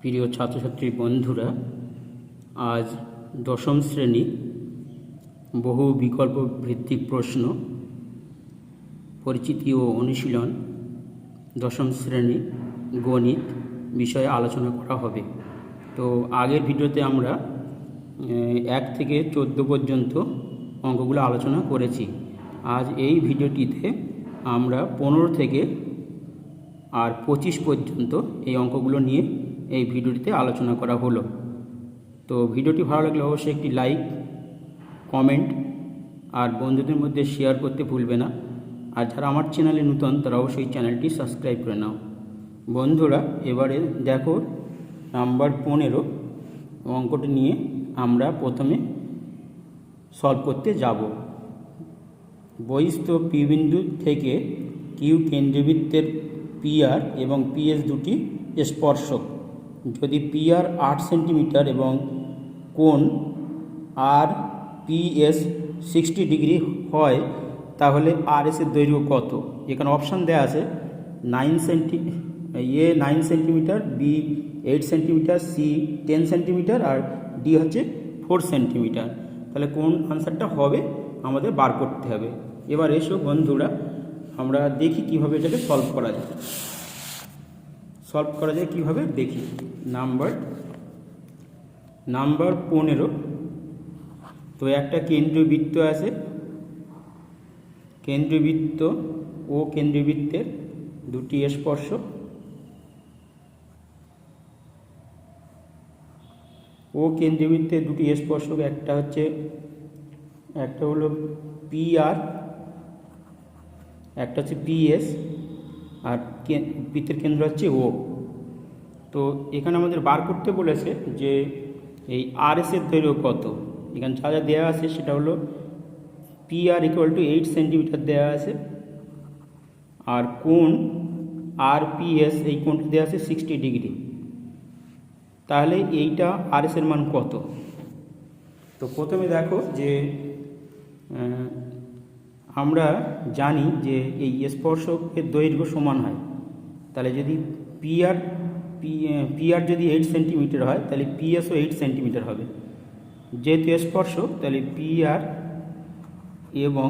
প্রিয় ছাত্রছাত্রী বন্ধুরা, আজ দশম শ্রেণী বহু বিকল্প ভিত্তিক প্রশ্ন পরিচিতি ও অনুশীলন দশম শ্রেণী গণিত বিষয়ে আলোচনা করা হবে। তো আগের ভিডিওতে আমরা 1 থেকে 14 পর্যন্ত অঙ্কগুলো আলোচনা করেছি। আজ এই ভিডিওটিতে আমরা 15 থেকে আর 25 পর্যন্ত এই অঙ্কগুলো নিয়ে এই ভিডিওটিতে আলোচনা করা হলো। তো ভিডিওটি ভালো লাগলে অবশ্যই একটি লাইক, কমেন্ট আর বন্ধুদের মধ্যে শেয়ার করতে ভুলবে না। আর যারা আমার চ্যানেলে নতুন তারা অবশ্যই চ্যানেলটি সাবস্ক্রাইব করে নাও। বন্ধুরা, এবারে দেখো নাম্বার 15 অঙ্কটি নিয়ে আমরা প্রথমে সলভ করতে যাব। বহিস্থ পি বিন্দু থেকে কিউ কেন্দ্রবৃত্তের পিআর এবং পিএস দুটি স্পর্শক। যদি পিআর 8 সেন্টিমিটার এবং কোণ আর পিএস 60 ডিগ্রি হয়, তাহলে আর এস এর দৈর্ঘ্য কত? এখানে অপশান দেওয়া আছে 9 centimetre, B 8 centimetre, C 10 centimetre আর ডি হচ্ছে 4 সেন্টিমিটার। তাহলে কোন আনসারটা হবে আমাদের বার করতে হবে। এবার এসো বন্ধুরা, আমরা দেখি কিভাবে এটাকে সলভ করা যায়। কিভাবে দেখি। নাম্বার 15। তো একটা কেন্দ্রবৃত্ত আছে, কেন্দ্রবৃত্ত ও কেন্দ্রবৃত্তের দুটি স্পর্শক। ও কেন্দ্রবৃত্তের দুটি স্পর্শক, একটা হলো পিআর, একটা হচ্ছে পিএস, আর বৃত্তের কেন্দ্র হচ্ছে ও। তো এখানে আমাদের বার করতে বলেছে যে এই আর এস এর দৈর্ঘ্য কত। এখানে যা যা দেওয়া আছে সেটা হলো পিআর = 8 সেন্টিমিটার দেওয়া আছে, আর কোণ আর পিএস এই কোণটা দেওয়া আছে 60 ডিগ্রি। তাহলে এইটা আর এস এর মান কত? তো প্রথমে দেখো যে আমরা জানি যে এই স্পর্শকের দৈর্ঘ্য সমান হয়। তাহলে যদি পিআর যদি 8 সেন্টিমিটার হয়, তাহলে পিএসও 8 সেন্টিমিটার হবে। যেহেতু স্পর্শক, তাহলে পিআর এবং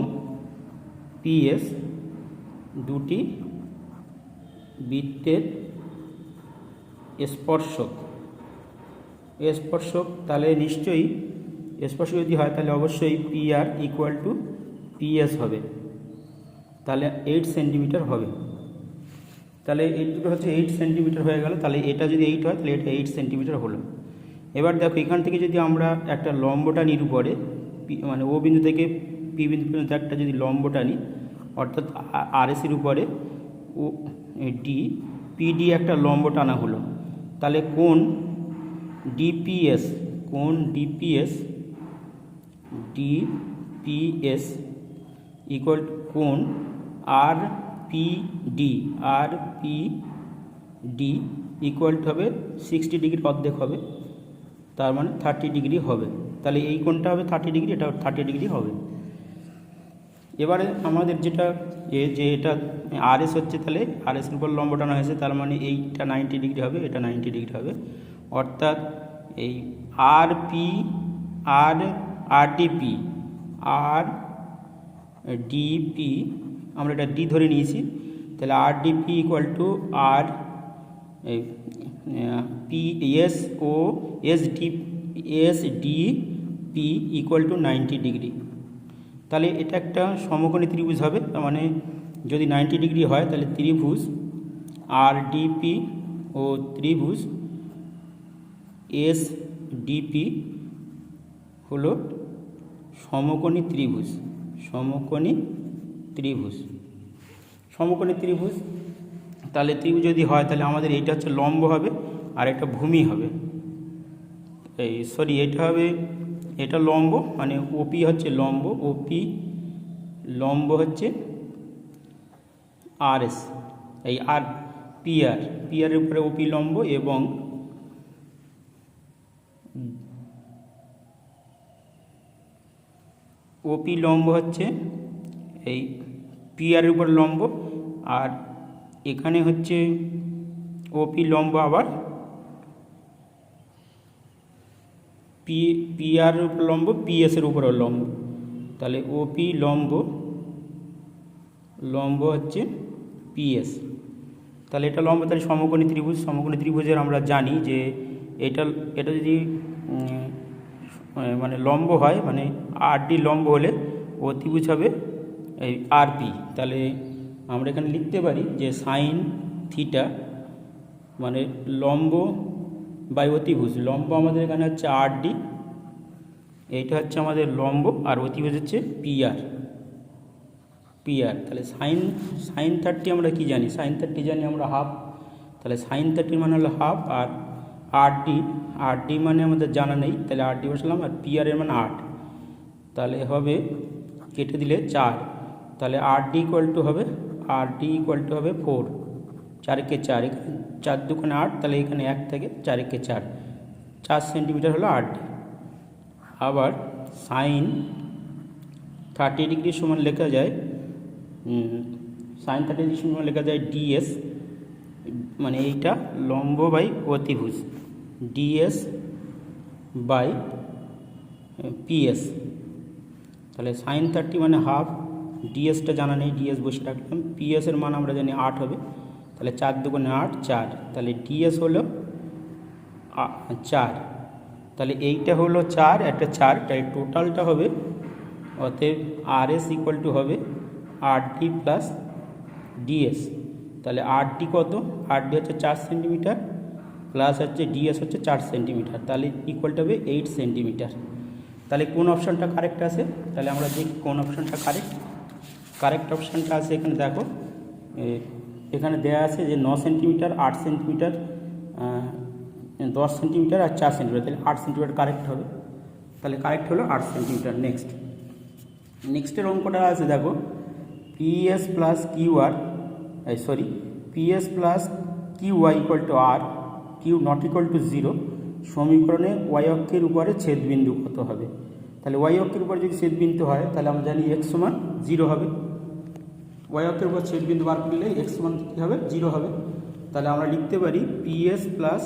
পিএস দুটি বৃত্তের স্পর্শক। তাহলে নিশ্চয়ই স্পর্শক যদি হয় তাহলে অবশ্যই পিআর = পিএস হবে। তাহলে 8 সেন্টিমিটার হবে। তাহলে এই দুটো হচ্ছে 8 সেন্টিমিটার হয়ে গেল। তাহলে এটা যদি 8 হয় তাহলে এটা 8 সেন্টিমিটার হলো। এবার দেখো এখান থেকে যদি আমরা একটা লম্ব টানি উপরে, মানে ও বিন্দু থেকে পি বিন্দু পর্যন্ত একটা যদি লম্ব টানি, অর্থাৎ আর এস এর উপরে ও ডি পিডি একটা লম্ব টানা হলো, তাহলে কোণ ডিপিএস = কোণ আর পিডি হবে 60 ডিগ্রির অর্ধেক হবে, তার মানে 30 ডিগ্রি হবে। তাহলে এই কোণটা হবে 30 ডিগ্রি, এটা 30 ডিগ্রি হবে। এবারে আমাদের এটা আর এস হচ্ছে, তাহলে আর এস এর উপর লম্ব টানা হয়েছে, তার মানে এইটা 90 ডিগ্রি হবে, এটা 90 ডিগ্রি হবে। অর্থাৎ এই আরডিপি আমরা এটা ডি ধরে নিয়েছি। তাহলে আরডিপি = আর পিএস ও এসডিপি = 90 ডিগ্রি। তাহলে এটা একটা সমকোণী ত্রিভুজ হবে। তার মানে যদি 90 ডিগ্রি হয় তাহলে ত্রিভুজ আরডিপি ও ত্রিভুজ এসডিপি হলো সমকোণী ত্রিভুজ। তাহলে ত্রিভুজ যদি হয় তাহলে আমাদের এইটা হচ্ছে লম্ব হবে আর এটা ভূমি হবে। এটা লম্ব, মানে ওপি হচ্ছে লম্ব, লম্ব হচ্ছে আর এস, এই আর পিআর উপরে ওপি লম্ব, এবং ওপি লম্ব হচ্ছে এই পিআর উপর লম্ব, আর এখানে হচ্ছে ওপি লম্ব আবার পি আর উপর লম্ব, পি এসের উপরেও লম্ব, তাহলে ওপি লম্ব হচ্ছে পিএস। তাহলে এটা লম্ব, তাহলে সমকোণী ত্রিভুজ। সমকোণী ত্রিভুজের আমরা জানি যে এটা যদি মানে লম্ব হয়, মানে আরডি লম্ব হলে অতিভুজ হবে এই আরপি। তাহলে আমরা এখানে লিখতে পারি যে সাইন থিটা মানে লম্ব বাই অতিভুজ। লম্ব আমাদের এখানে হচ্ছে আরডি, এইটা হচ্ছে আমাদের লম্ব, আর অতিভুজ হচ্ছে পিআর। তাহলে সাইন 30 আমরা কি জানি? সাইন 30 জানি আমরা হাফ। তাহলে সাইন 30 মানে হলো হাফ, আর আরডি মানে আমাদের জানা নেই, তাহলে আরডি বসালাম, আর পিআর এর মানে 8। তাহলে হবে কেটে দিলে 4। তাহলে আরডি ইকুয়াল টু হবে 4। 4 × 4, এখানে 4 × 2 = 8, তাহলে এখানে 1 থেকে 4 × 4 সেন্টিমিটার হলো আরডি। আবার সাইন 30 ডিগ্রি সমান লেখা যায় সাইন 30 ডিগ্রি সমান লেখা যায় ডিএস, মানে এইটা লম্ব বাই অতিভুজ, ডিএস বাই পিএস। তাহলে সাইন 30 মানে হাফ, ডিএসটা জানা নেই, ডিএস বসে রাখলাম। পিএসের মান আমরা জানি 8 হবে, তাহলে 4 × 2 = 8, 4। তাহলে ডিএস হলো 4। তাহলে এইটা হলো 4, একটা 4, তাই টোটালটা হবে, অতএব আরএস ইকুয়াল টু হবে আরডি প্লাস ডিএস। তাহলে আরডি কত? আরডি হচ্ছে 4 সেন্টিমিটার, প্লাস হচ্ছে ডিএস হচ্ছে 4 সেন্টিমিটার, তাহলে ইকুয়ালটা হবে 8 সেন্টিমিটার। তাহলে কোন অপশানটা কারেক্ট আছে? তাহলে আমরা দেখি কোন অপশানটা কারেক্ট অপশানটা আছে। এখানে দেখো, এখানে দেওয়া আছে যে 9 সেন্টিমিটার, 8 সেন্টিমিটার, 10 সেন্টিমিটার আর 4 সেন্টিমিটার, তাহলে 8 সেন্টিমিটার কারেক্ট হবে। তাহলে কারেক্ট হলো 8 সেন্টিমিটার। নেক্সটের অঙ্কটা আছে দেখো, PS plus QI equal to R, Q not equal to 0 সমীকরণে ওয়াই অক্ষের উপরে ছেদবিন্দু কত হবে? তাহলে ওয়াই অক্ষের উপরে যদি ছেদবিন্দু হয়, তাহলে আমরা জানি এক্স সমান 0 হবে। ওয়াই অক্ষের উপর ছেদবিন্দু বার করলে এক্স সমান কী হবে? 0 হবে। তাহলে আমরা লিখতে পারি পিএস প্লাস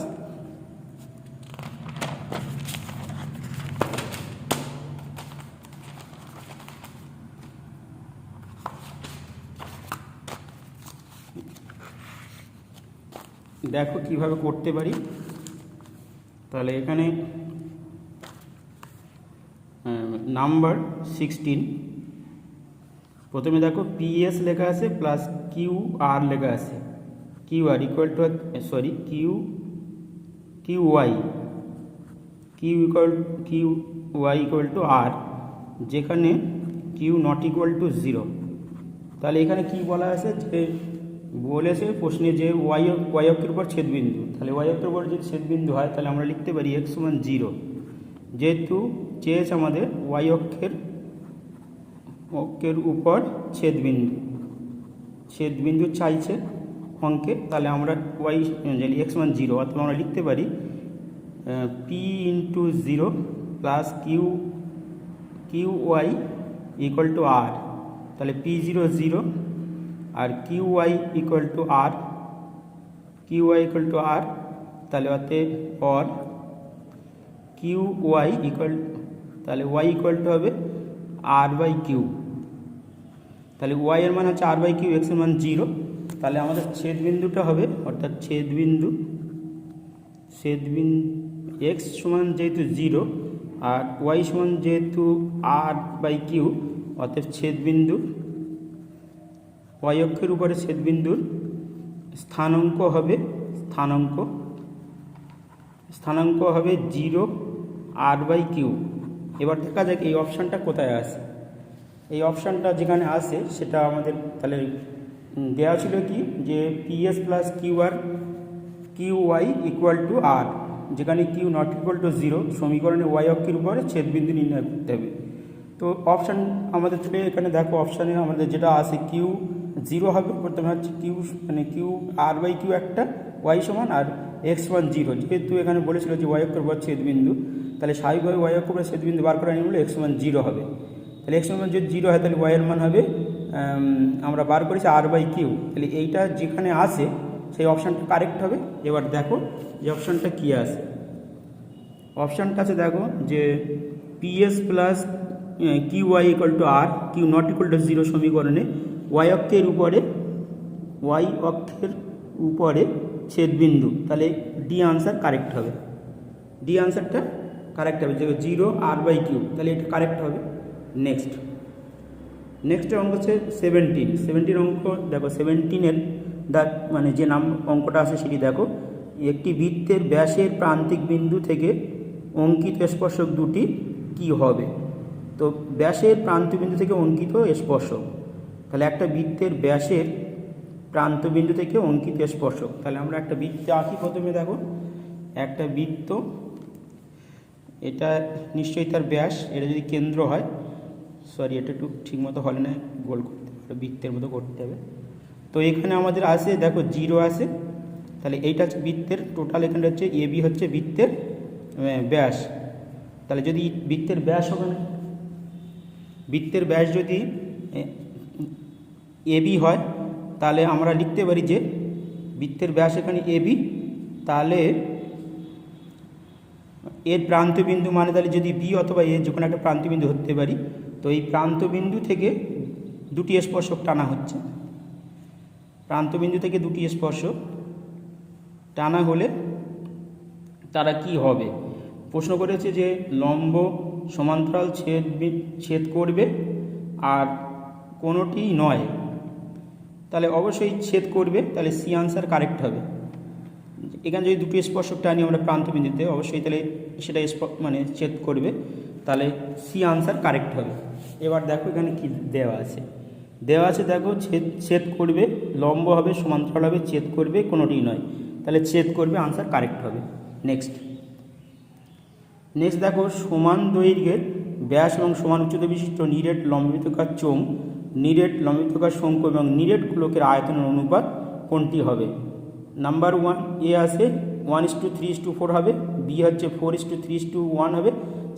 দেখো কিভাবে করতে পারি। তাহলে এখানে নাম্বার 16, প্রথমে দেখো পিএস লেখা আছে প্লাস কিউ আর লেখা আছে। Q R equal to Q Y equal to R, যেখানে কিউ নট ইকুয়াল টু 0। তাহলে এখানে কি বলা আছে? যে বলেছে প্রশ্নে যে ওয়াই অক্ষের উপর ছেদবিন্দু। তাহলে ওয়াই অক্ষের উপর যদি ছেদবিন্দু হয়, তাহলে আমরা লিখতে পারি এক্স সমান 0। যেহেতু চেয়েছে আমাদের ওয়াই অক্ষের উপর ছেদবিন্দু চাইছে অঙ্কে, তাহলে আমরা ওয়াই জানি এক্স সমান 0, অথবা আমরা লিখতে পারি P into 0 plus Q Y equal to R. তাহলে P0 0 আর QY ইকুয়াল টু R, তাহলে অতএব অর QY ইকুয়াল, তাহলে Y ইকুয়াল টু হবে R/Q। তাহলে Y এর মান হচ্ছে R/Q, X এর মান 0। তাহলে আমাদের ছেদবিন্দুটা হবে, অর্থাৎ ছেদবিন্দু X সমান যেহেতু 0 আর Y সমান যেহেতু R/Q, অতএব ছেদবিন্দু ওয়াই অক্ষের উপরে ছেদবিন্দুর স্থানাঙ্ক হবে 0 R/Q। এবার দেখা যাক এই অপশানটা কোথায় আছে। এই অপশানটা যেখানে আছে সেটা আমাদের তাহলে দেওয়া ছিল কি, যে PS plus কিউওয়াই equal to R, যেখানে কিউ নট ইকুয়াল টু 0 সমীকরণে ওয়াই অক্ষের উপরে ছেদবিন্দু নির্ণয় করতে হবে। তো অপশান আমাদের থেকে এখানে দেখো, অপশানে আমাদের যেটা আছে কিউ 0 হবে, প্রথমে হচ্ছে কিউ R/Q একটা, ওয়াই সমান আর এক্স সমান 0। যেহেতু এখানে বলেছিল যে ওয়াই অক্ষের উপর ছেদবিন্দু, তাহলে স্বাভাবিকভাবে ওয়াই অক্ষের উপর ছেদবিন্দু বার করা নিয়ে বলে এক্স সমান 0 হবে। তাহলে এক্স সমান যদি 0 হয়, তাহলে ওয়াইয়ের মান হবে আমরা বার করেছি R/Q। তাহলে এইটা যেখানে আসে সেই অপশানটা কারেক্ট হবে। এবার দেখো যে অপশানটা কী আছে। অপশানটা আছে দেখো যে PS plus QY equal to R, Q not equal to 0 সমীকরণে y অক্ষের উপরে ছেদবিন্দু, তাহলে ডি আনসার কারেক্ট হবে। ডি আনসারটা কারেক্ট হবে, যে 0 R/Q, তাহলে এটা কারেক্ট হবে। নেক্সট অঙ্ক হচ্ছে 17 অঙ্ক। দেখো 17-এর মানে যে অঙ্কটা আছে সেটি দেখো, একটি বৃত্তের ব্যাসের প্রান্তিক বিন্দু থেকে অঙ্কিত স্পর্শক দুটি কি হবে। তো ব্যাসের প্রান্তবিন্দু থেকে অঙ্কিত স্পর্শক, তাহলে একটা বৃত্তের ব্যাসের প্রান্তবিন্দু থেকে অঙ্কিত স্পর্শক, তাহলে আমরা একটা বৃত্ত আঁকি। প্রথমে দেখো একটা বৃত্ত, এটা নিশ্চয়ই তার ব্যাস, এটা যদি কেন্দ্র হয়, এটা একটু ঠিকমতো হলে না, গোল করতে হবে, বৃত্তের মতো করতে হবে। তো এখানে আমাদের আছে দেখো 0 আছে, তাহলে এইটা হচ্ছে বৃত্তের টোটাল, এখানে হচ্ছে AB হচ্ছে বৃত্তের ব্যাস। তাহলে যদি বৃত্তের ব্যাস যদি AB হয়, তাহলে আমরা লিখতে পারি যে বৃত্তের ব্যাস এখানে AB, তাহলে এর প্রান্তবিন্দু মানে তাহলে যদি B অথবা A যে কোনো একটা প্রান্তবিন্দু ধরতে পারি, তো এই প্রান্তবিন্দু থেকে দুটি স্পর্শক টানা হচ্ছে। প্রান্তবিন্দু থেকে দুটি স্পর্শক টানা হলে তারা কি হবে। প্রশ্ন করেছে যে লম্ব সমান্তরাল ছেদ করবে আর কোনোটি নয়, তাহলে অবশ্যই ছেদ করবে, তাহলে সি আনসার কারেক্ট হবে। এখানে যদি দুটি স্পর্শক টানি আমরা প্রান্তবিন্দুতে, অবশ্যই তাহলে সেটা ছেদ করবে, তাহলে সি আনসার কারেক্ট হবে। এবার দেখো এখানে কি দেওয়া আছে দেখো ছেদ করবে, লম্ব হবে, সমান্তরাল হবে, ছেদ করবে, কোনোটি নয়, তাহলে ছেদ করবে, আনসার কারেক্ট হবে। নেক্সট দেখো সমান দৈর্ঘ্যের ব্যাস এবং সমান উচ্চতা বিশিষ্ট নিরেট লম্বিতকার চোঙ, নিরেট লম্বিতকার শঙ্কু এবং নিরেট গোলকের আয়তনের অনুপাত কোনটি হবে। নাম্বার 1 এ আছে 1:3:4 হবে, বি হচ্ছে 4:3:1 হবে,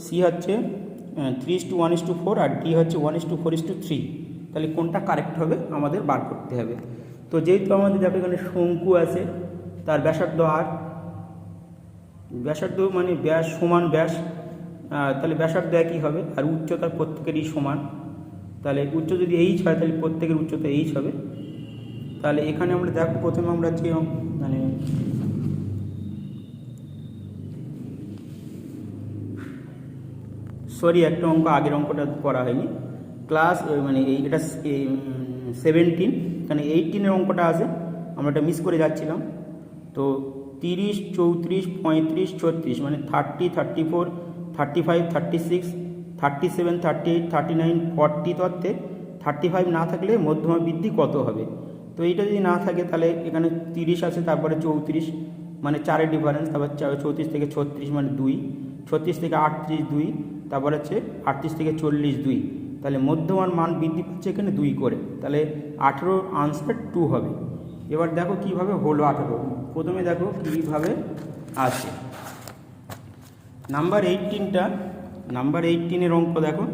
সি হচ্ছে 3:1:4 আর ডি হচ্ছে 1:4:3। তাহলে কোনটা কারেক্ট হবে আমাদের বার করতে হবে। তো যেহেতু আমাদের দেখো এখানে শঙ্কু আছে, তার ব্যাসার্ধ আর, ব্যাসার্ধ মানে ব্যাস সমান ব্যাস, তাহলে ব্যাসার্ধ একই হবে, আর উচ্চতা প্রত্যেকেরই সমান, তাহলে উচ্চ যদি এইচ হয় তাহলে প্রত্যেকের উচ্চতা এইচ হবে। তাহলে এখানে আমরা দেখো প্রথমে আমরা যে একটা অঙ্ক, আগের অঙ্কটা করা হয়নি, ক্লাস এটা 17, এখানে 18-এর অঙ্কটা আছে, আমরা এটা মিস করে যাচ্ছিলাম। তো 30, 34, 35, 36 মানে 30, 34, 35, 36, 37, 38, 39, 40 তত্ত্বে 35 না থাকলে মধ্যমা বৃদ্ধি কত হবে। তো এইটা যদি না থাকে তাহলে এখানে 30 আছে, তারপরে 34 মানে 4-এর ডিফারেন্স, তারপর 34 থেকে 36 মানে 2, 36 থেকে 38 2, তারপর হচ্ছে 38 থেকে 40 2, তাহলে মধ্যমান মান বৃদ্ধি পাচ্ছে এখানে 2 করে, তাহলে 18 আনসার 2 হবে। এবার দেখো কিভাবে হলো 18। প্রথমে দেখো কীভাবে আছে নাম্বার 18-এর অঙ্ক দেখো,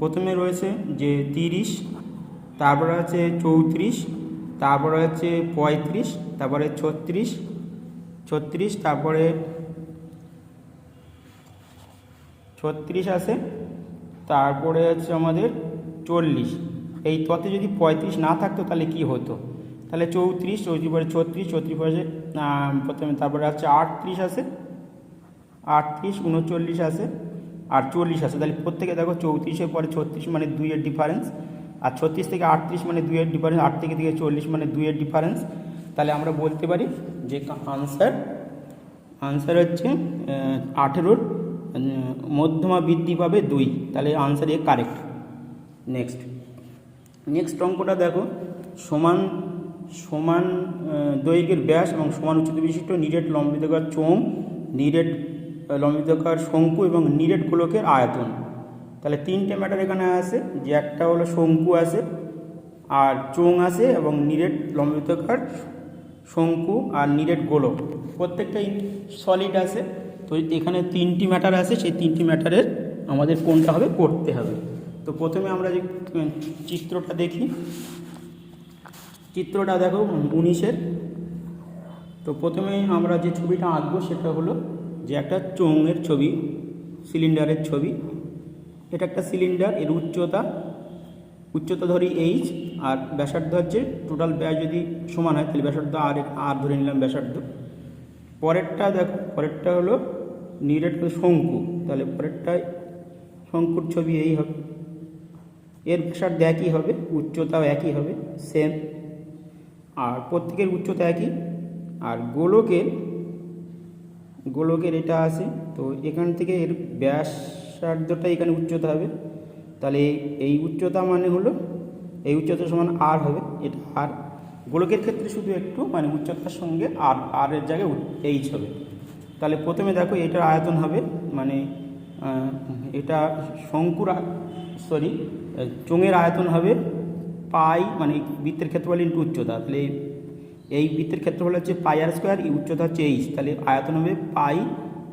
প্রথমে রয়েছে যে 30, তারপরে আছে 34, তারপরে হচ্ছে 35, তারপরে 36, তারপরে 36 আছে, তারপরে হচ্ছে আমাদের 40। এই ততে যদি 35 না থাকতো তাহলে কি হতো, তাহলে 34 পরে 36 পরে প্রথমে, তারপরে হচ্ছে 38 আছে, 38, 39 আছে আর 40 আছে, তাহলে প্রত্যেকে দেখো 34-এর পরে 36 মানে 2-এর ডিফারেন্স, আর 36 থেকে 38 মানে 2-এর ডিফারেন্স, 8 থেকে 40 মানে 2-এর ডিফারেন্স। তাহলে আমরা বলতে পারি যে আনসার হচ্ছে 18-র মধ্যমা বৃদ্ধি পাবে 2, তাহলে আনসার এ কারেক্ট। নেক্সট অঙ্কটা দেখো, সমান দৈর্ঘ্যের ব্যাস এবং সমান উচ্চতা বিশিষ্ট নিরেট লম্বিতকার চোঙ, নিরেট লম্বিতকার শঙ্কু এবং নিরেট গোলকের আয়তন। তাহলে 3টে ম্যাটার এখানে আছে, যে একটা হলো শঙ্কু আছে আর চোঙ আছে এবং নিরেট লম্বিতকার শঙ্কু আর নিরেট গোলক, প্রত্যেকটাই সলিড আছে। তো এখানে 3টি ম্যাটার আছে, সেই 3টি ম্যাটারের আমাদের কোনটা হবে করতে হবে। তো প্রথমে আমরা যে চিত্রটা দেখি, চিত্রটা দেখো 19-এর। তো প্রথমে আমরা যে ছবিটা আঁকবো সেটা হলো যে একটা চোঙের ছবি, সিলিন্ডারের ছবি। এটা একটা সিলিন্ডার, এর উচ্চতা ধরি এইচ, আর ব্যাসার্ধ হচ্ছে টোটাল ব্যাস যদি সমান হয় তাহলে ব্যাসার্ধ আর ধরে নিলাম ব্যাসার্ধ। পরেরটা দেখো, পরেরটা হলো নিরেট শঙ্কু, তাহলে পরেরটায় শঙ্কুর ছবি এই হবে, এর ব্যাসার্ধ একই হবে, উচ্চতাও একই হবে সেম, আর প্রত্যেকের উচ্চতা একই। আর গোলকের এটা আছে, তো এখান থেকে এর ব্যাসার্ধটা এখানে উচ্চতা হবে, তাহলে এই উচ্চতা মানে হলো এই উচ্চতা সমান আর হবে, এটা আর। গোলকের ক্ষেত্রে শুধু একটু মানে উচ্চতার সঙ্গে আর এর জায়গায় এইচ হবে। তাহলে প্রথমে দেখো এটার আয়তন হবে মানে এটা চোঙের আয়তন হবে পাই মানে বৃত্তের ক্ষেত্রফল ইন্টু উচ্চতা, তাহলে এই বৃত্তের ক্ষেত্রফল হচ্ছে পাই আর স্কোয়ার, এই উচ্চতা হচ্ছে এইচ, তাহলে আয়তন হবে পাই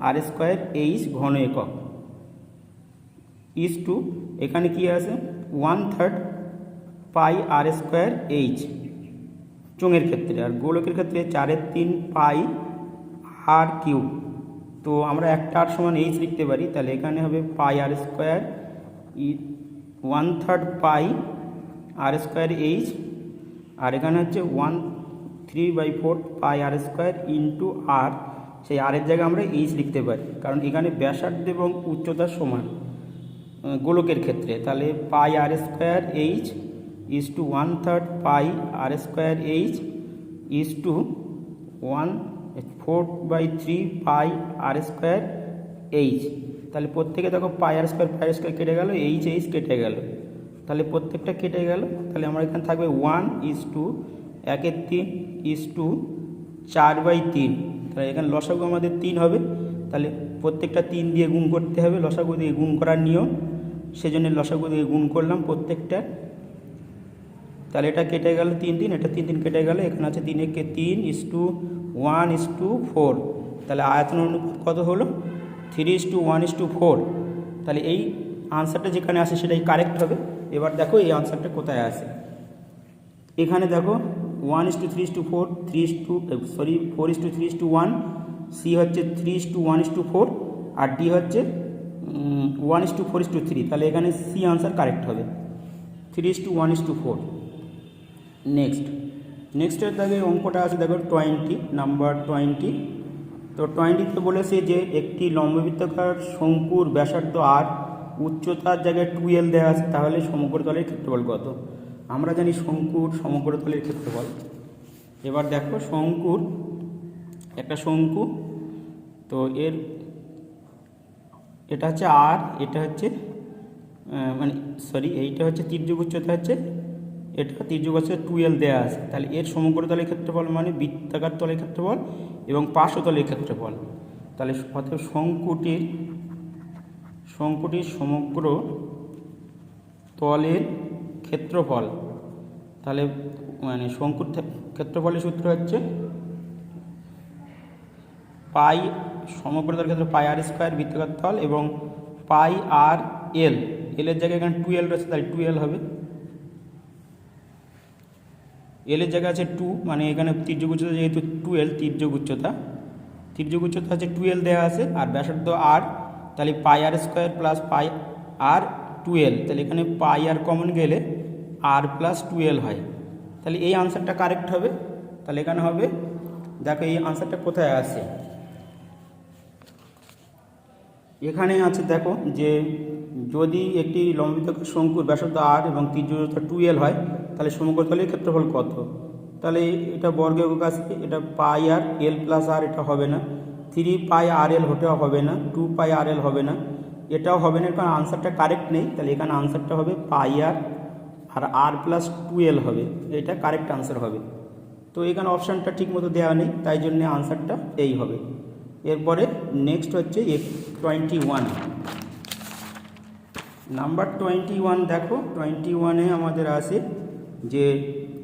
আর স্কোয়ার এইচ ঘন একক ইজ টু, এখানে কি আছে 1/3 পাই আর স্কোয়ার এইচ চোঙের ক্ষেত্রে, আর গোলকের ক্ষেত্রে 4/3 পাই আর কিউব। তো আমরা একটা আর সমান এইচ লিখতে পারি, তাহলে এখানে হবে পাই r square 1/3 pi r square H, আর এখানে হচ্ছে 1/3/4 পাই আর স্কোয়ার ইন্টু আর, সেই আরের জায়গায় আমরা এইচ লিখতে পারি কারণ এখানে ব্যাসার্ধ এবং উচ্চতা সমান গোলকের ক্ষেত্রে। তাহলে pi r square h is to 1/3 pi r square h is to 4/3 pi r square h. তাহলে প্রত্যেকে দেখো পাই আর স্কোয়ার কেটে গেল, এইচ কেটে গেল, তাহলে প্রত্যেকটা কেটে গেল। তাহলে আমার এখানে থাকবে 1/3 ইজ টু 4/3, তাহলে এখানে লসাগু আমাদের 3 হবে, তাহলে প্রত্যেকটা 3 দিয়ে গুণ করতে হবে, লসাগু দিয়ে গুণ করার নিয়ম, সেজন্য লসাগু দিয়ে গুণ করলাম প্রত্যেকটা। তাহলে এটা কেটে গেল 3, এটা 3 কেটে গেল, এখানে আছে 3 × 3 ইজ টু 1:4, তাহলে আয়তন অনুপাত কত হলো 3:1:4। তাহলে এই আনসারটা যেখানে আসে সেটাই কারেক্ট হবে। এবার দেখো এই আনসারটা কোথায় আসে, এখানে দেখো 1:3:4, 4:3:1, সি হচ্ছে 3:1:4, আর ডি হচ্ছে 1:4:3, তাহলে এখানে সি আনসার কারেক্ট হবে 3:1:4। নেক্সটের দাগে অঙ্কটা আছে দেখো 20, নাম্বার 20। তো 20তে বলেছে যে একটি লম্ববৃত্তাকার শঙ্কুর ব্যাসার্ধ আর, উচ্চতার জায়গায় 2l দেওয়া আছে, তাহলে সমগ্রতলের ক্ষেত্রফল কত? আমরা জানি শঙ্কুর সমগ্রতলের ক্ষেত্রফল। এবার দেখো একটা শঙ্কু, তো এটা হচ্ছে আর, এটা হচ্ছে এইটা হচ্ছে তির্যক উচ্চতা হচ্ছে, এটা তির্যক হচ্ছে 2l দেওয়া আছে, তাহলে এর সমগ্রতলের ক্ষেত্রফল মানে বৃত্তাকার তলের ক্ষেত্রফল এবং পার্শ্বতলের ক্ষেত্রফল। তাহলে অর্থাৎ শঙ্কুটির সমগ্র তলের ক্ষেত্রফল, তাহলে মানে শঙ্কুর ক্ষেত্রফলের সূত্র হচ্ছে পাই সমগ্র তলের ক্ষেত্রে পাই আর স্কোয়ার বৃত্তাকার তল এবং পাই আর এল, এর জায়গায় এখানে 2l রয়েছে, তাহলে 2l হবে। এলের জায়গা আছে 2, মানে এখানে তির্যক উচ্চতা যেহেতু 2l, তির্যক উচ্চতা হচ্ছে 2l দেওয়া আছে, আর ব্যাসার্ধ আর, তাহলে পাই আর স্কোয়ার প্লাস পাই আর 2l, তাহলে এখানে পাই আর কমন গেলে আর প্লাস 2l হয়, তাহলে এই আনসারটা কারেক্ট হবে। তাহলে এখানে হবে, দেখো এই আনসারটা কোথায় আছে, এখানে আছে দেখো যে যদি একটি লম্ববৃত্তাকার শঙ্কুর ব্যাসার্ধ আর এবং তির্যক উচ্চতা 2l হয়, তাহলে সমগ্রতলের ক্ষেত্রফল কত? তাহলে এটা বর্গ একক আছে, এটা পাই আর এল প্লাস আর, এটা হবে না, 3 পাই আর এল ওটাও হবে না, 2 পাই আর এল হবে না, এটাও হবে না, কারণ আনসারটা কারেক্ট নেই। তাহলে এখানে আনসারটা হবে পাই আর প্লাস 2l হবে, এটা কারেক্ট আনসার হবে। তো এখানে অপশানটা ঠিক মতো দেওয়া নেই, তাই জন্য আনসারটা এই হবে। এরপরে নেক্সট হচ্ছে 21, নাম্বার 21। দেখো 21-এ আমাদের আছে যে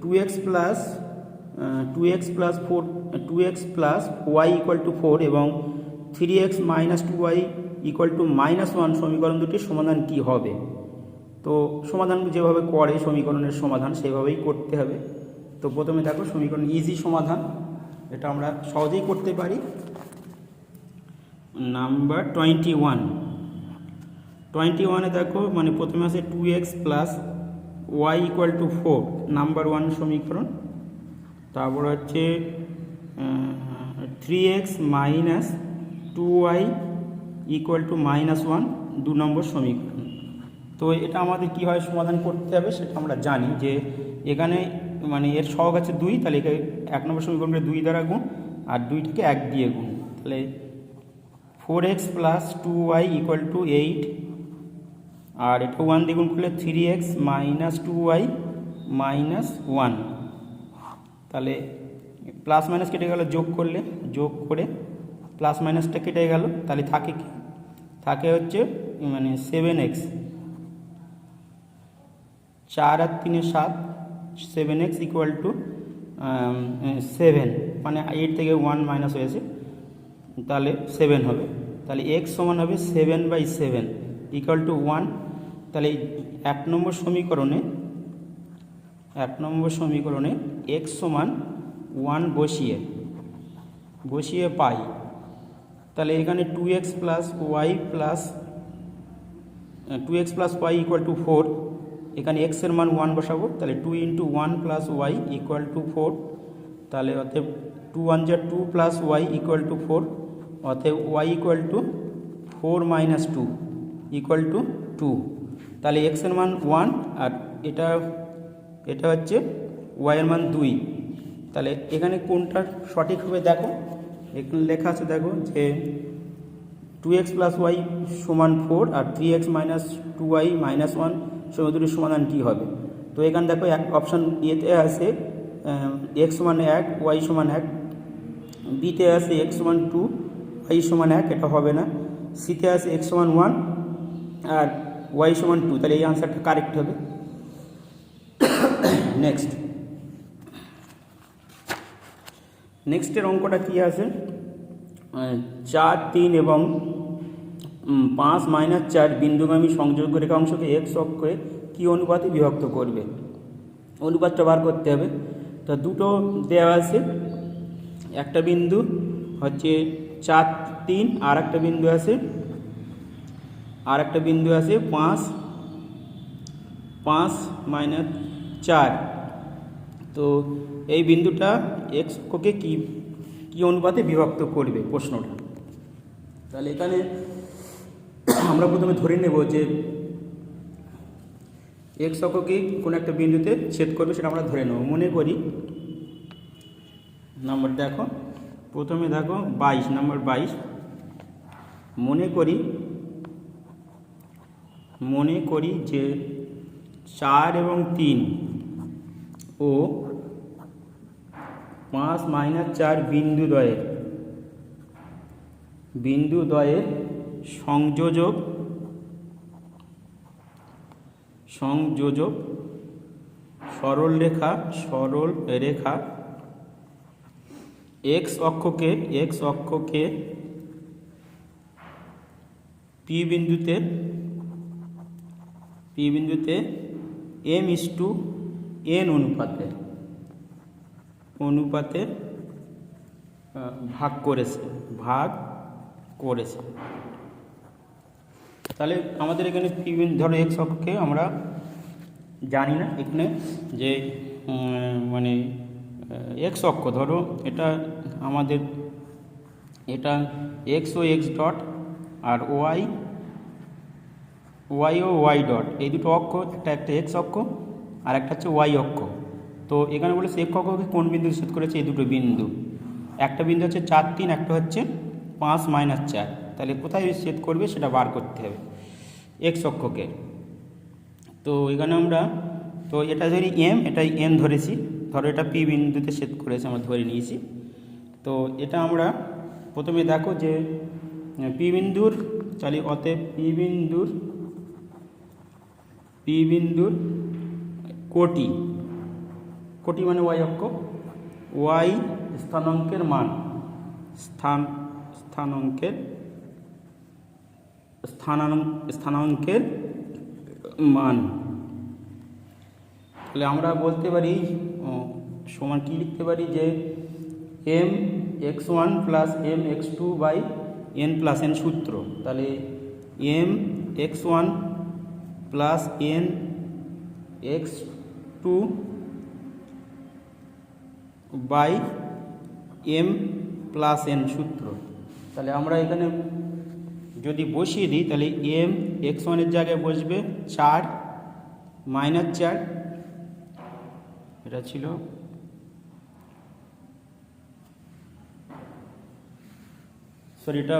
2x প্লাস y = 4 এবং 3x - 2y = -1 সমীকরণ দুটির সমাধান কি হবে? তো সমাধান যেভাবে করে সমীকরণের সমাধান সেভাবেই করতে হবে। তো প্রথমে দেখো সমীকরণ ইজি সমাধান, এটা আমরা সহজেই করতে পারি। নাম্বার 21 দেখো মানে প্রথমে আছে 2x plus Y equal to 4 number 1 সমীকরণ। তারপর হচ্ছে 3x minus 2y equal to -1 2 নম্বর সমীকরণ। তো এটা আমাদের কীভাবে সমাধান করতে হবে সেটা আমরা জানি যে এখানে মানে এর সহগ আছে 2, তাহলে এখানে 1 নম্বর সমীকরণকে 2 দ্বারা গুণ আর 2টাকে 1 দিয়ে গুণ, তাহলে 4x plus 2y equal to 8 আর এটা 1 দিয়ে গুণ করলে 3x মাইনাস 2y মাইনাস 1, তাহলে প্লাস মাইনাস কেটে গেল, যোগ করে প্লাস মাইনাসটা কেটে গেল, তাহলে থাকে কি থাকে হচ্ছে মানে 7x, 4 R 3 7, 7x equal to 7 মানে 8 থেকে 1 মাইনাস হয়েছে তাহলে 7 হবে, তাহলে x সমান হবে 7/7 ইকুয়াল টু 1। তাহলে 1 নম্বর সমীকরণে x সমান 1 বসিয়ে পাই, তাহলে এখানে 2x plus Y equal to 4, এখানে x এর মান 1 বসাবো, তাহলে 2 × 1 প্লাস ওয়াই ইকুয়াল টু 4, তাহলে অতএব 2 1 যা 2 প্লাস ওয়াই ইকুয়াল টু 4, অতএব Y equal to 4 minus 2 equal to 2, তাহলে x এর মান 1 আর এটা হচ্ছে y এর মান 2, তাহলে এখানে কোনটা সঠিক হবে দেখো, এখানে লেখা আছে দেখো যে 2x প্লাস ওয়াই সমান 4 আর 3x মাইনাস 2y মাইনাস 1 দুটির সমাধান কী হবে। তো এখানে দেখো এক অপশান এতে আছে x সমান 1 y সমান 1, বিতে আছে x সমান 2 y সমান 1, এটা হবে না, সিতে আছে x সমান 1 আর y সমান 2, তাহলে এই আনসারটা কারেক্ট হবে। নেক্সটের অঙ্কটা কী আছে, 4 3 এবং 5 - 4 বিন্দুগামী সংযোগ রেখাংশকে x অক্ষে কী অনুপাতে বিভক্ত করবে, অনুপাতটা বার করতে হবে। তো দুটো দেওয়া আছে, একটা বিন্দু হচ্ছে 4 3 আর একটা বিন্দু আছে 5 - 4। তো এই বিন্দুটা x অক্ষকে কী অনুপাতে বিভক্ত করবে প্রশ্নটা, তাহলে এখানে আমরা প্রথমে ধরে নেব যে x অক্ষকে কোনো একটা বিন্দুতে ছেদ করবে, সেটা আমরা ধরে নেব। মনে করি নাম্বার দেখো, প্রথমে দেখো 22 নাম্বার 22, মনে করি যে 4 এবং 3 ও 5 - 4 বিন্দুদ্বয়ের সংযোজক সরল রেখা x অক্ষকে p বিন্দুতে m/n অনুপাতে ভাগ করেছে। তাহলে আমাদের এখানে পি বিন্দু ধরো x অক্ষকে আমরা জানি না এখানে যে মানে x অক্ষ ধরো এটা আমাদের এটা x ও x ডট আর y ও y ডট, এই দুটো অক্ষ, একটা x অক্ষ আর একটা হচ্ছে y অক্ষ। তো এখানে বলেছে x অক্ষকে কোন বিন্দু ছেদ করেছে, এই দুটো বিন্দু, একটা বিন্দু হচ্ছে 4 3, একটা হচ্ছে 5 - 4, তাহলে কোথায় ছেদ করবে সেটা বার করতে হবে x অক্ষকে। তো এখানে আমরা তো এটা ধরি m, এটাই n ধরেছি, ধরো এটা p বিন্দুতে ছেদ করেছে আমরা ধরে নিয়েছি। তো এটা আমরা প্রথমে দেখো যে p বিন্দুর চালি, অতএব p বিন্দুর কোটি মানে y অক্ষ, y স্থানাঙ্কের মান স্থানাঙ্কের মান, তাহলে আমরা বলতে পারি সমান কি লিখতে পারি যে m x1 + m x2/n N plus N সূত্র, তাহলে M X one plus N X two by M plus N সূত্র। তাহলে আমরা এখানে যদি বসিয়ে দিই তাহলে এম এক্স ওয়ানের জায়গায় বসবে 4 মাইনাস 4, এটা ছিল সরি এটা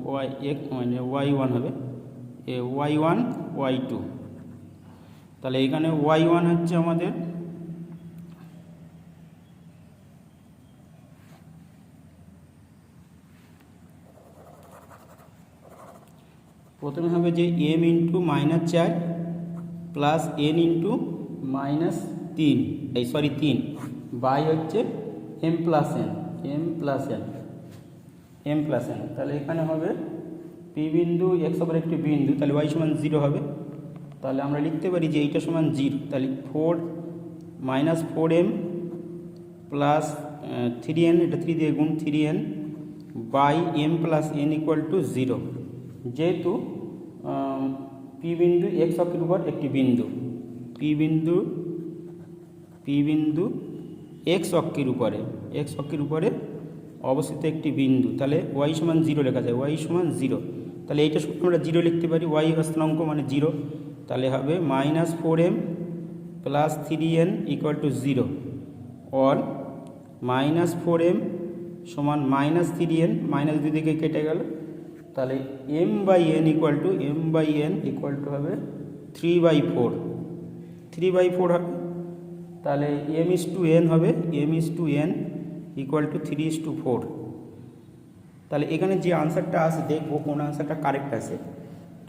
ওয়াই এক মানে ওয়াই ওয়ান হবে, ওয়াই ওয়ান ওয়াই টু। তাহলে এখানে ওয়াই ওয়ান হচ্ছে আমাদের প্রথমে হবে যে M into minus 4 plus N into minus 3 3 by হচ্ছে এম প্লাস এন তাহলে এখানে হবে পি বিন্দু এক্স ওপর একটি বিন্দু, তাহলে ওয়াই সমান 0 হবে। তাহলে আমরা লিখতে পারি যে এইটা সমান 0, তাহলে 4 মাইনাস 4m প্লাস 3n, এটা 3 দিয়ে গুণ 3n by M plus N equal to 0, যেহেতু পি বিন্দু এক্স অক্ষের উপর একটি বিন্দু, পি বিন্দু এক্স অক্ষের উপরে অবস্থিত একটি বিন্দু, তাহলে ওয়াই সমান 0 লেখা যায়, ওয়াই সমান 0। তাহলে এইটা আমরা 0 লিখতে পারি, ওয়াই স্থানাঙ্ক মানে 0, তাহলে হবে minus 4m plus 3n equal to 0 or minus 4m সমান মাইনাস 3n, মাইনাস 2 দিকে কেটে গেল, তাহলে m by n equal to হবে 3/4 হবে। তাহলে m ইস টু n হবে, m is to n equal to 3:4। তাহলে এখানে যে আনসারটা আসে দেখবো কোন আনসারটা কারেক্ট আছে।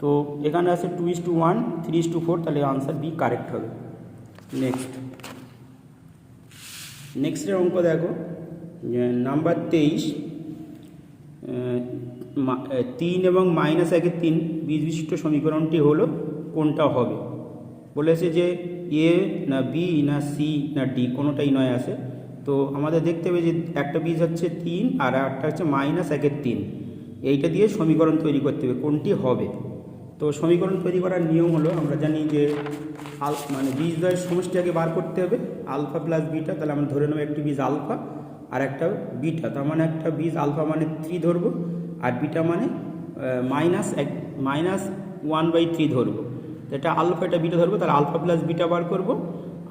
তো এখানে আছে 2:1 3:4, তাহলে আনসার বি কারেক্ট হবে। নেক্সটের অঙ্ক দেখো, নাম্বার 23, 3 এবং -1/3 বীজবিশিষ্ট সমীকরণটি হলো কোনটা হবে। বলেছে যে এ না বি না সি না ডি, কোনোটাই নয় আছে। তো আমাদের দেখতে হবে যে একটা বীজ হচ্ছে 3 আর একটা হচ্ছে -1/3, এইটা দিয়ে সমীকরণ তৈরি করতে হবে কোনটি হবে। তো সমীকরণ তৈরি করার নিয়ম হলো, আমরা জানি যে মানে বীজদ্বয়ের সমষ্টি আগে বার করতে হবে, আলফা প্লাস বিটা। তাহলে আমরা ধরে নেব একটি বীজ আলফা আর একটা বিটা, তার মানে একটা বীজ আলফা মানে 3 ধরবো আর বিটা মানে -1/3 ধরবো। এটা আলফা এটা বিটা ধরবো, তাহলে আলফা প্লাস বিটা বার করবো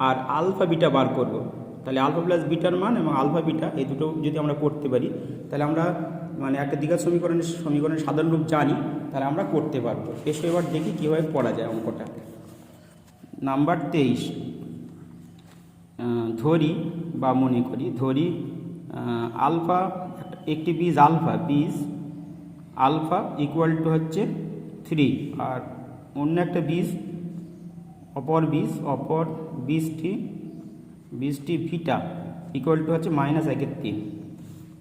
আর আলফা বিটা বার করবো। তাহলে আলফা প্লাস বিটার মান এবং আলফা বিটা এই দুটো যদি আমরা করতে পারি, তাহলে আমরা মানে একটা দ্বিঘাত সমীকরণের সাধারণ রূপ জানি, তাহলে আমরা করতে পারবো। এসে এবার দেখি কীভাবে পড়া যায় অঙ্কটা। নাম্বার 23, ধরি বা মনে করি আলফা একটি বীজ আলফা ইকুয়াল টু হচ্ছে 3 আর অন্য একটা বীজ অপর বীজটি ভিটা ইকুয়াল টু হচ্ছে -1/3।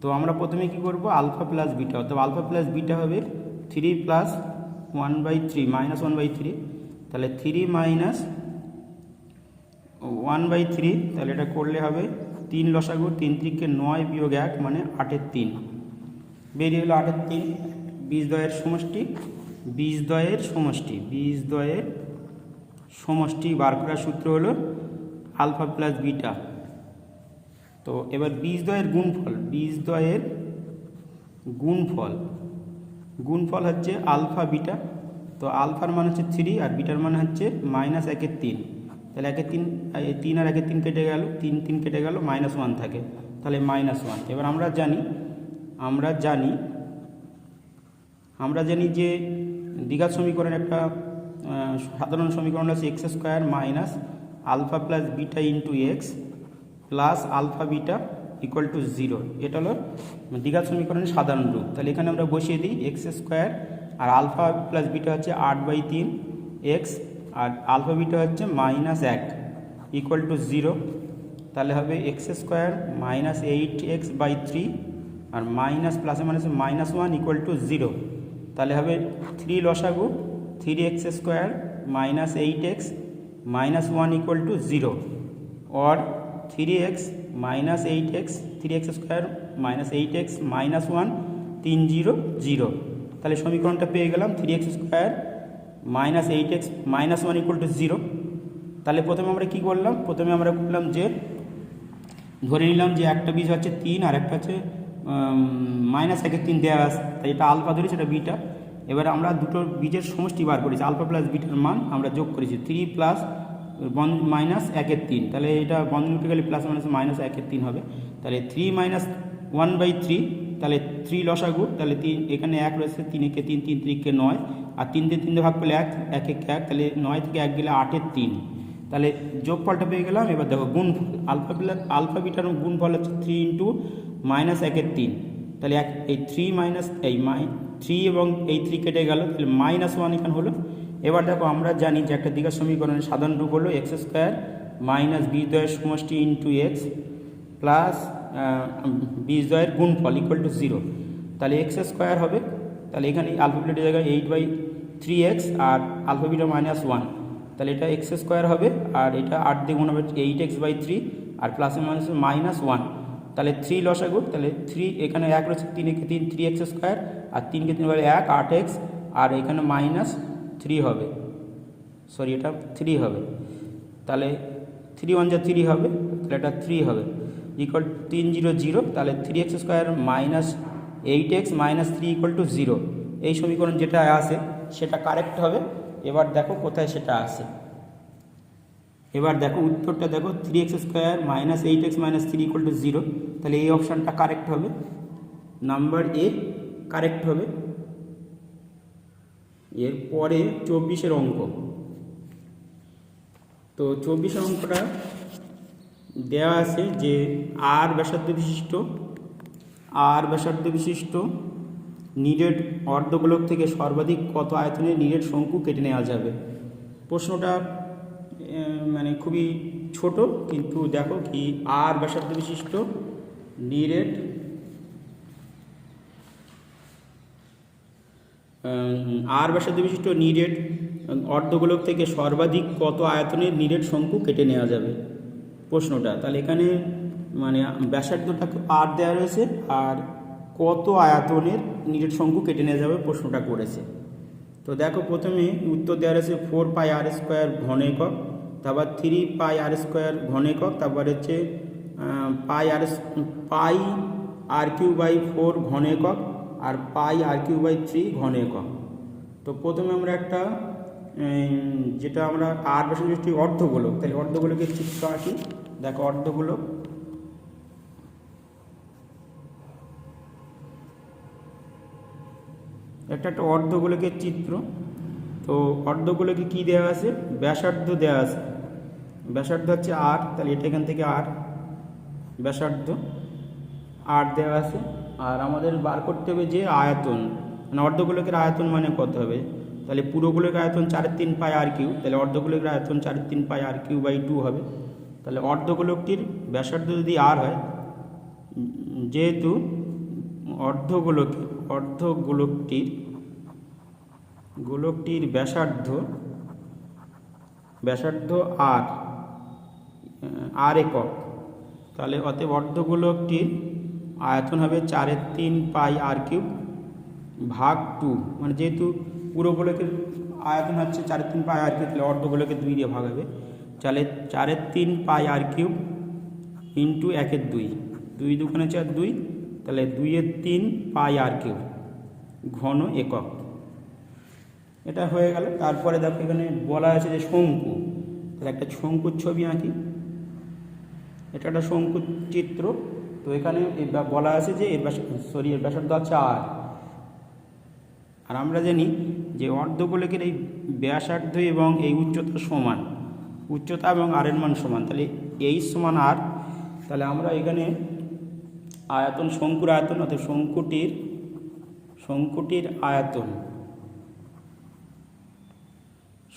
তো আমরা প্রথমে কি করব, আলফা প্লাস বিটা, অর্থাৎ আলফা প্লাস বিটা হবে 3 প্লাস 1/3 -1/3, তাহলে 3 মাইনাস 1/3, তাহলে এটা করলে হবে 3 লসাগু, 3 × 9 বিয়োগ 1 মানে 8-এর 3 বেরিয়ে হলো 8-এর 3। বীজদ্বয়ের সমষ্টি বার করার সূত্র হলো আলফা প্লাস বিটা। তো এবার বীজদ্বয়ের গুণফল হচ্ছে আলফা বিটা। তো আলফার মান হচ্ছে 3 আর বিটার মান হচ্ছে -1/3, তাহলে 1/3 3 আর 1/3 কেটে গেল, 3 কেটে গেল, -1 থাকে, তাহলে -1। এবার আমরা জানি যে দ্বিঘাত সমীকরণ একটা সাধারণ সমীকরণ আছে x² minus alpha plus beta into X plus alpha beta equal to 0, এটা হলো দ্বিঘাত সমীকরণের সাধারণ রূপ। তাহলে এখানে আমরা বসিয়ে দিই x² আর আলফা প্লাস বিটা হচ্ছে 8/3 এক্স আর আলফা বিটা হচ্ছে -1 ইকুয়াল টু 0, তাহলে হবে x² -8x/3 আর মাইনাস প্লাসে মাইনাসে -1 ইকুয়াল টু 0, তাহলে হবে 3 লসাগু 3x² -8x -1 equal to 0 or 3x -8x 3x² -8x -1 300 তাহলে সমীকরণটা পেয়ে গেলাম 3x square minus 8x minus 1 equal to 0। তাহলে প্রথমে আমরা কি করলাম, প্রথমে আমরা করলাম যে ধরে নিলাম যে একটা বীজ হচ্ছে 3 আর একটা হচ্ছে -1/3 দেওয়া আছে, তাই এটা আলফা ধরেছি, এটা বিটা। এবার আমরা দুটো বীজের সমষ্টি বার করেছি, আলফা প্লাস বিটার মান আমরা যোগ করেছি 3 প্লাস -1/3, তাহলে এটা বন্ধনী উঠে গেলে প্লাস মাইনাস -1/3 হবে। তাহলে 3 মাইনাস 1/3, তাহলে 3 লসাগু, তাহলে 3 এখানে 1 রয়েছে, 3 একে 3, 3 3 9, আর 3 দিয়ে 3 ভাগ করলে 1, 1 1 1, তাহলে 9 থেকে 1 গেলে 8/3, তাহলে যোগফলটা পেয়ে গেলাম। এবার দেখো গুণফল, আলফা বিটার গুণফল হচ্ছে 3 ইন্টু -1/3, তাহলে এই 3 মাইনাস 3 এবং এই 3 কেটে গেল, তাহলে -1 এখানে হলো। এবার দেখো আমরা জানি যে একটা দ্বিঘাত সমীকরণের সাধারণ রূপ হলো x স্কোয়ার মাইনাস বীজদ্বয়ের সমষ্টি ইন্টু এক্স প্লাস বীজদ্বয়ের গুণফল ইকুয়াল টু 0। তাহলে x স্কোয়ার হবে, তাহলে এখানে আলফা বিটার জায়গায় 8/3x আর আলফা বিটা -1, তাহলে এটা x স্কোয়ার হবে, আর এটা 8 দিয়ে গুণ হবে 8x/3 আর প্লাসে মাইনাসে -1, তাহলে 3 লসাগু, তাহলে 3 এখানে 1 রয়েছে, 3 একে 3, 3x স্কোয়ার, আর 3 কে 3 বলে 1, 8x, আর এখানে -3 হবে, সরি এটা 3 হবে, তাহলে 3 1 যা 3 হবে, তাহলে এটা 3 হবে ইকুয়াল 300, তাহলে 3x square minus 8x minus 3 equal to 0। এই সমীকরণ যেটা আসে সেটা কারেক্ট হবে। এবার দেখো কোথায় সেটা আসে, এবার দেখো উত্তরটা দেখো 3x square minus 8x minus 3 equal to 0, তাহলে এই অপশানটা কারেক্ট হবে, নাম্বার এ কারেক্ট হবে। এরপরে 24-এর অঙ্ক, তো 24-এর অঙ্কটা দেওয়া আছে যে আর ব্যাসার্ধ বিশিষ্ট নিরেট অর্ধগোলক থেকে সর্বাধিক কত আয়তনের নিরেট শঙ্কু কেটে নেওয়া যাবে। প্রশ্নটা মানে খুবই ছোট, কিন্তু দেখো কি আর ব্যাসার্ধ বিশিষ্ট নিরেট অর্ধগোলক থেকে সর্বাধিক কত আয়তনের নিরেট শঙ্কু কেটে নেওয়া যাবে প্রশ্নটা। তাহলে এখানে মানে ব্যাসার্ধটা আর দেওয়া রয়েছে আর কত আয়তনের নিরেট শঙ্কু কেটে নেওয়া যাবে প্রশ্নটা করেছে। তো দেখো প্রথমে উত্তর দেওয়া রয়েছে 4πr² ঘন একক, তারপর 3πr² ঘন একক, তারপর হচ্ছে πr³/4 ঘন একক, আর πr³/3 ঘন একক। তো প্রথমে আমরা একটা যেটা আমরা আর ব্যাসার্ধ অর্ধগোলক, তাহলে অর্ধগোলকের চিত্র আঁকি। দেখো অর্ধগোলক, একটা অর্ধগোলকের চিত্র। তো অর্ধগোলকে কি দেওয়া আছে, ব্যাসার্ধ দেওয়া আছে, ব্যাসার্ধ হচ্ছে আর, তাহলে এটা এখান থেকে আর ব্যাসার্ধ আর দেওয়া আছে। আর আমাদের বার করতে হবে যে আয়তন, মানে অর্ধগোলকের আয়তন মানে কত হবে, তাহলে পুরো গোলকের আয়তন 4/3πr³, তাহলে অর্ধগোলকের আয়তন 4/3πr³/2 হবে। তাহলে অর্ধগোলকটির ব্যাসার্ধ যদি আর হয়, যেহেতু গোলকটির ব্যাসার্ধ আর একক, তাহলে অতএব অর্ধগোলকটির আয়তন হবে 4/3πr³/2, মানে যেহেতু পুরো গোলকের আয়তন হচ্ছে 4/3πr³, তাহলে অর্ধগোলকের 2 দিয়ে ভাগ হবে, তাহলে 4/3πr³ ইন্টু 1/2, 2 দুগুণে 4 2, তাহলে 2/3πr³ ঘন একক, এটা হয়ে গেল। তারপরে দেখো এখানে বলা আছে যে শঙ্কু, তাহলে একটা শঙ্কুর ছবি আঁকি, এটা একটা শঙ্কুর চিত্র। তো এখানে বলা আছে যে এর ব্যাসার্ধ আছে আর আমরা জানি যে অর্ধগোলকের এই ব্যাসার্ধ এবং এই উচ্চতা সমান, উচ্চতা এবং আর এর মান সমান, তাহলে এই সমান আর, তাহলে আমরা এখানে আয়তন, শঙ্কুর আয়তন, অর্থাৎ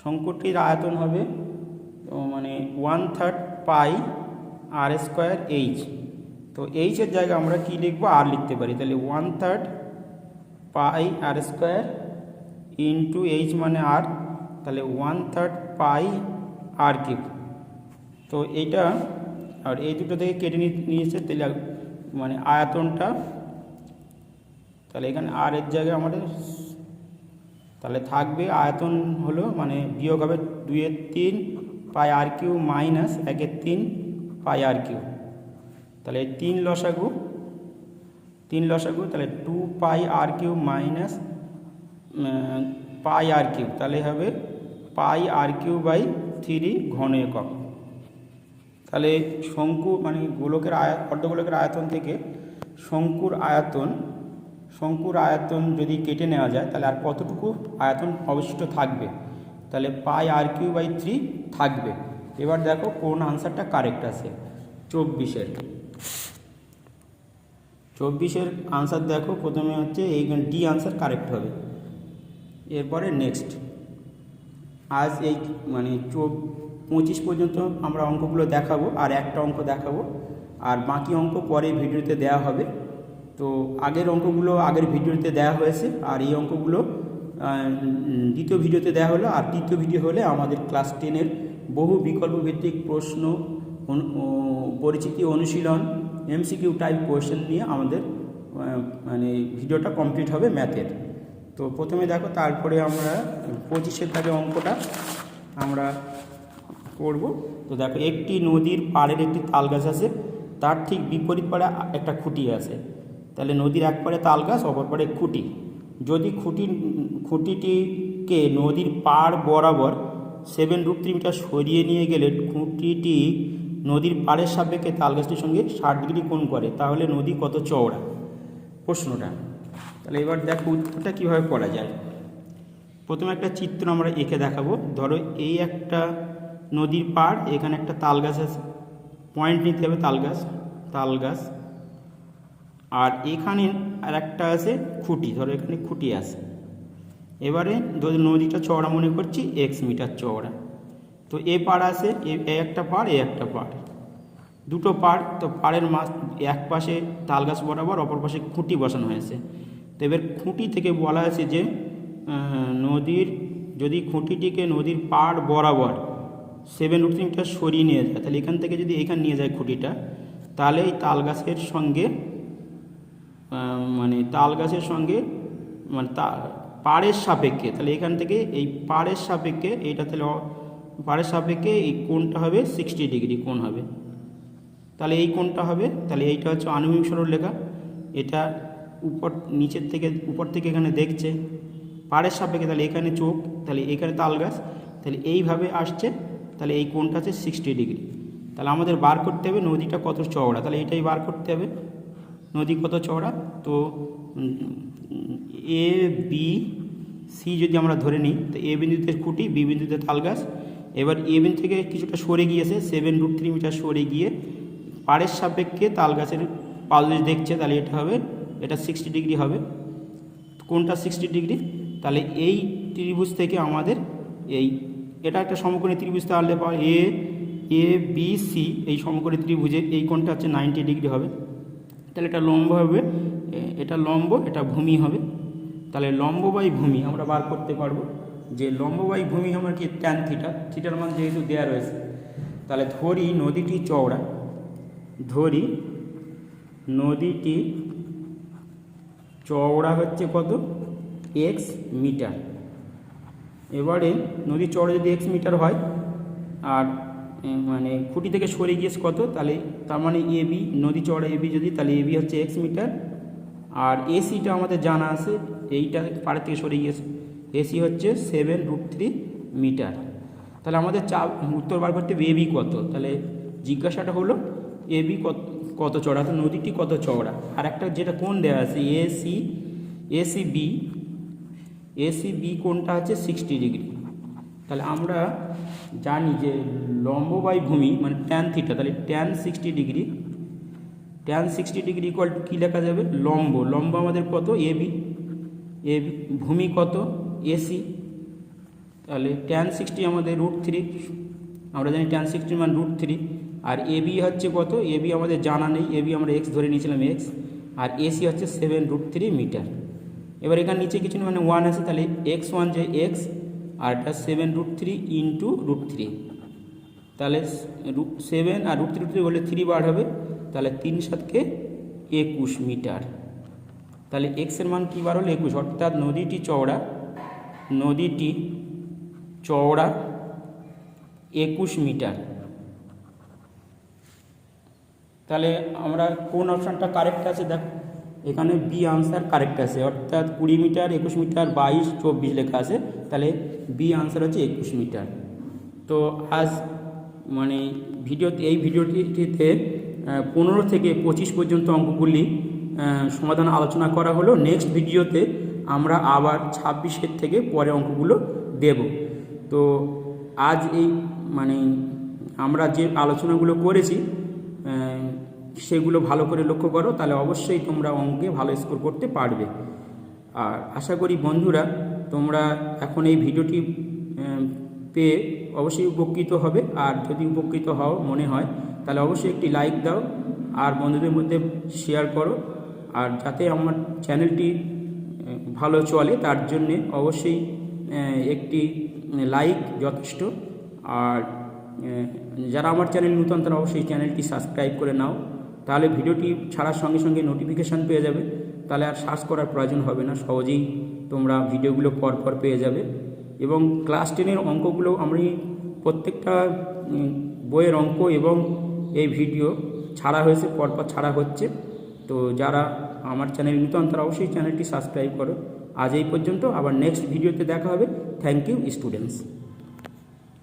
শঙ্কুটির আয়তন হবে মানে 1/3 πr²h। তো এইচের জায়গায় আমরা কি লিখবো, আর লিখতে পারি, তাহলে 1/3 πr² ইন্টু এইচ মানে আর, তাহলে 1/3 πr³। তো এইটা আর এই দুটো থেকে কেটে নিয়েছে, তাহলে মানে আয়তনটা তাহলে এখানে আর এর জায়গায় আমাদের তাহলে থাকবে আয়তন হলো মানে বিয়োগ হবে 2/3 পাই আর কিউ মাইনাস 1/3 পাই আর কিউ। তাহলে 3 লসাগু তাহলে 2 পাই আর কিউ মাইনাস পাই আর কিউ, তাহলে হবে পাই আর কিউ বাই 3 ঘন একক। তাহলে শঙ্কু মানে গোলকের অর্ধগোলকের আয়তন থেকে শঙ্কুর আয়তন যদি কেটে নেওয়া যায় তাহলে আর কতটুকু আয়তন অবশিষ্ট থাকবে, তাহলে পাই আর কিউ বাই 3 থাকবে। এবার দেখো কোন আনসারটা কারেক্ট আছে। 24-এর আনসার দেখো, প্রথমে হচ্ছে এইখানে ডি আনসার কারেক্ট হবে। এরপরে নেক্সট আজ এই মানে 25 পর্যন্ত আমরা অঙ্কগুলো দেখাবো, আর একটা অঙ্ক দেখাবো, আর বাকি অঙ্ক পরে ভিডিওতে দেওয়া হবে। তো আগের অঙ্কগুলো আগের ভিডিওতে দেওয়া হয়েছে, আর এই অঙ্কগুলো দ্বিতীয় ভিডিওতে দেওয়া হলো। আর তৃতীয় ভিডিও হলে আমাদের ক্লাস 10-এর বহু বিকল্প ভিত্তিক প্রশ্ন, পরিচিতি অনুশীলন, এমসিকিউ টাইপ কোয়েশ্চেন নিয়ে আমাদের মানে ভিডিওটা কমপ্লিট হবে ম্যাথের। তো প্রথমে দেখো, তারপরে আমরা 25-এর দাগে অঙ্কটা আমরা করব। তো দেখো, একটি নদীর পাড়ের একটি তাল গাছ আছে, তার ঠিক বিপরীত পাড়ে একটা খুঁটি আছে। তাহলে নদীর এক পাড়ে তাল গাছ, অপর পাড়ে খুঁটি। যদি খুঁটিটিকে নদীর পাড় বরাবর 7√3 মিটার সরিয়ে নিয়ে গেলে খুঁটিটি নদীর পাড়ের সাপেক্ষে তাল গাছটির সঙ্গে 60 ডিগ্রি কোণ করে, তাহলে নদী কত চওড়া? প্রশ্নটা। তাহলে এবার দেখো উত্তরটা কীভাবে করা যায়। প্রথমে একটা চিত্র আমরা এঁকে দেখাবো। ধরো এই একটা নদীর পাড়, এখানে একটা তাল গাছ আছে, পয়েন্ট নিতে হবে তাল গাছ, আর এখানে আর একটা আছে খুঁটি, ধরো এখানে খুঁটি আছে। এবারে যদি নদীটা চওড়া মনে করছি x মিটার চওড়া, তো এ পাড় আছে, এ একটা পাড়, এ একটা পাড়, দুটো পাড়। তো পাড়ের মাছ এক পাশে তাল গাছ বরাবর, অপর পাশে খুঁটি বসানো হয়েছে। তো এবার খুঁটি থেকে বলা আছে যে যদি খুঁটিটিকে নদীর পাড় বরাবর 7√3 মিটার সরিয়ে নিয়ে যায়, তাহলে এখান থেকে যদি এখানে নিয়ে যায় খুঁটিটা, তাহলে এই তাল গাছের সঙ্গে মানে পাড়ের সাপেক্ষে, তাহলে এখান থেকে এই পাড়ের সাপেক্ষে এইটা, তাহলে পাড়ের সাপেক্ষে এই কোণটা হবে 60 ডিগ্রি কোণ হবে। তাহলে এই কোণটা হবে, তাহলে এইটা হচ্ছে আনুভূমিক সরলরেখা। এটা উপর থেকে এখানে দেখছে পাড়ের সাপেক্ষে, তাহলে এখানে চোখ, তাহলে এখানে তাল গাছ, তাহলে এইভাবে আসছে, তাহলে এই কোণটা আছে 60 ডিগ্রি। তাহলে আমাদের বার করতে হবে নদীটা কত চওড়া, তাহলে এটাই বার করতে হবে নদী কত চওড়া। তো এ বি সি যদি আমরা ধরে নিই, তো এ বিন্দুতে খুঁটি, বি বিন্দুতে তাল গাছ। এবার এ বিন্দু থেকে কিছুটা সরে গিয়েছে, 7√3 মিটার সরে গিয়ে পাড়ের সাপেক্ষে তাল গাছের পাদদেশ দেখছে, তাহলে এটা 60 ডিগ্রি হবে। কোনটা 60 ডিগ্রি? তাহলে এই ত্রিভুজ থেকে আমাদের এটা একটা সমকোণী ত্রিভুজ, তাহলে এ বি সি এই সমকোণী ত্রিভুজের এই কোণটা হচ্ছে 90 ডিগ্রি হবে। তাহলে এটা লম্ব হবে, এটা লম্ব, এটা ভূমি হবে। তাহলে লম্ব বাই ভূমি আমরা বার করতে পারবো, যে লম্ব বাই ভূমি আমার কি ট্যান থিটা, থিটার মান যেহেতু দেওয়া রয়েছে। তাহলে ধরি নদীটি চওড়া হচ্ছে কত? x metre. এবারে নদীর চওড়া যদি x মিটার হয়, আর মানে খুঁটি থেকে সরে গিয়েছে কত, তাহলে তার মানে এবি, নদী চওড়া এবি যদি, তাহলে এবি হচ্ছে x মিটার। আর এসিটা আমাদের জানা আছে, এইটা পাড়ের থেকে সরে গিয়েছে, এসি হচ্ছে 7√3 মিটার। তাহলে আমাদের উত্তর বার করতে হবে এবি কত। তাহলে জিজ্ঞাসাটা হলো এবি কত চওড়া, তো নদীটি কত চওড়া। আর একটা যেটা কোণ দেওয়া আছে এসিবি কোণটা হচ্ছে 60 ডিগ্রি। তাহলে আমরা জানি যে লম্ব বাই ভূমি মানে ট্যান থিটা, তাহলে ট্যান 60 ডিগ্রি ইকুয়াল টু কী লেখা যাবে? লম্ব আমাদের কত? এবি, ভূমি কত? এসি। তাহলে ট্যান 60 আমাদের √3, আমরা জানি ট্যান 60 মান √3। আর এবি হচ্ছে কত? এবি আমাদের জানা নেই, এবি আমরা এক্স ধরে নিয়েছিলাম এক্স। আর এসি হচ্ছে 7√3 মিটার। এবার এখানে নিচে কিছু মানে 1 আছে, তাহলে x1 যে x, আর এটা 7√3 ইন্টু √3, তাহলে 7 আর √3 হলে 3 বার হবে, তাহলে 3 7 × 21 মিটার। তাহলে এক্সের মান কী বার হলো 21, অর্থাৎ নদীটি চওড়া 21 মিটার। তাহলে আমরা কোন অপশানটা কারেক্ট আছে দেখ, এখানে বি আনসার কারেক্ট আছে, অর্থাৎ 20 মিটার, 21 মিটার, 22, 24 লেখা আছে, তাহলে বি আনসার হচ্ছে 21 মিটার। তো আজ মানে এই ভিডিওটিতে 15 থেকে 25 পর্যন্ত অঙ্কগুলি সমাধান আলোচনা করা হলো। নেক্সট ভিডিওতে আমরা আবার 26 থেকে পরে অঙ্কগুলো দেব। তো আজ এই মানে আমরা যে আলোচনাগুলো করেছি সেগুলো ভালো করে লক্ষ্য করো, তাহলে অবশ্যই তোমরা অঙ্কে ভালো স্কোর করতে পারবে। আর আশা করি বন্ধুরা তোমরা এখন এই ভিডিওটি পেয়ে অবশ্যই উপকৃত হবে। আর যদি উপকৃত হও মনে হয় তাহলে অবশ্যই একটি লাইক দাও আর বন্ধুদের মধ্যে শেয়ার করো। আর যাতে আমার চ্যানেলটি ভালো চলে তার জন্যে অবশ্যই একটি লাইক যথেষ্ট। আর যারা আমার চ্যানেল নতুন তারা অবশ্যই চ্যানেলটি সাবস্ক্রাইব করে নাও, তাহলে ভিডিওটি ছাড়ার সঙ্গে সঙ্গে নোটিফিকেশান পেয়ে যাবে। তাহলে আর সার্চ করার প্রয়োজন হবে না, সহজেই তোমরা ভিডিওগুলো পরপর পেয়ে যাবে। এবং ক্লাস 10-এর অঙ্কগুলো আমি প্রত্যেকটা বইয়ের অঙ্ক এবং এই ভিডিও ছাড়া হয়েছে, পরপর ছাড়া হচ্ছে। তো যারা আমার চ্যানেল নতুন তারা অবশ্যই চ্যানেলটি সাবস্ক্রাইব করো। আজ এই পর্যন্ত, আবার নেক্সট ভিডিওতে দেখা হবে। Thank you students.